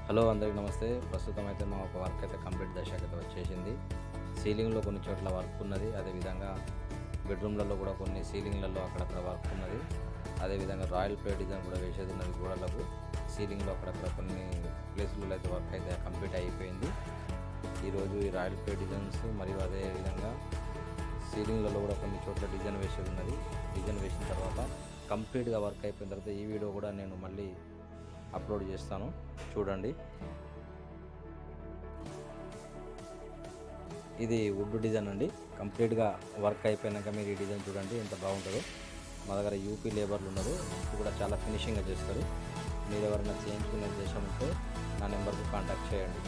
Hello అందరికీ నమస్తే. ప్రస్తుతం అయితే మా ఒక వర్క్ అయితే కంప్లీట్ దశకి అయితే వచ్చేసింది. సీలింగ్లో కొన్ని చోట్ల వర్క్ ఉన్నది. అదేవిధంగా బెడ్రూమ్లలో కూడా కొన్ని సీలింగ్లలో అక్కడక్కడ వర్క్ ఉన్నది. అదేవిధంగా రాయల్ ప్లే డిజైన్ కూడా వేసేది ఉన్నది గోడలకు. సీలింగ్లో అక్కడక్కడ కొన్ని ప్లేసులలో అయితే వర్క్ అయితే కంప్లీట్ అయిపోయింది. ఈరోజు ఈ రాయల్ ప్లే డిజైన్స్ మరియు అదేవిధంగా సీలింగ్లలో కూడా కొన్ని చోట్ల డిజైన్ వేసేది ఉన్నది. డిజైన్ వేసిన తర్వాత కంప్లీట్గా వర్క్ అయిపోయిన తర్వాత ఈ వీడియో కూడా నేను మళ్ళీ అప్లోడ్ చేస్తాను, చూడండి. ఇది వుడ్ డిజైన్ అండి. కంప్లీట్గా వర్క్ అయిపోయినాక మీరు ఈ డిజైన్ చూడండి ఎంత బాగుంటుందో. మా దగ్గర యూపీ లేబర్లు ఉన్నారు, ఇప్పుడు కూడా చాలా ఫినిషింగ్గా చేస్తారు. మీరు ఎవరైనా చేయించుకునే ఉద్దేశం ఉంటే నా నెంబర్కి కాంటాక్ట్ చేయండి.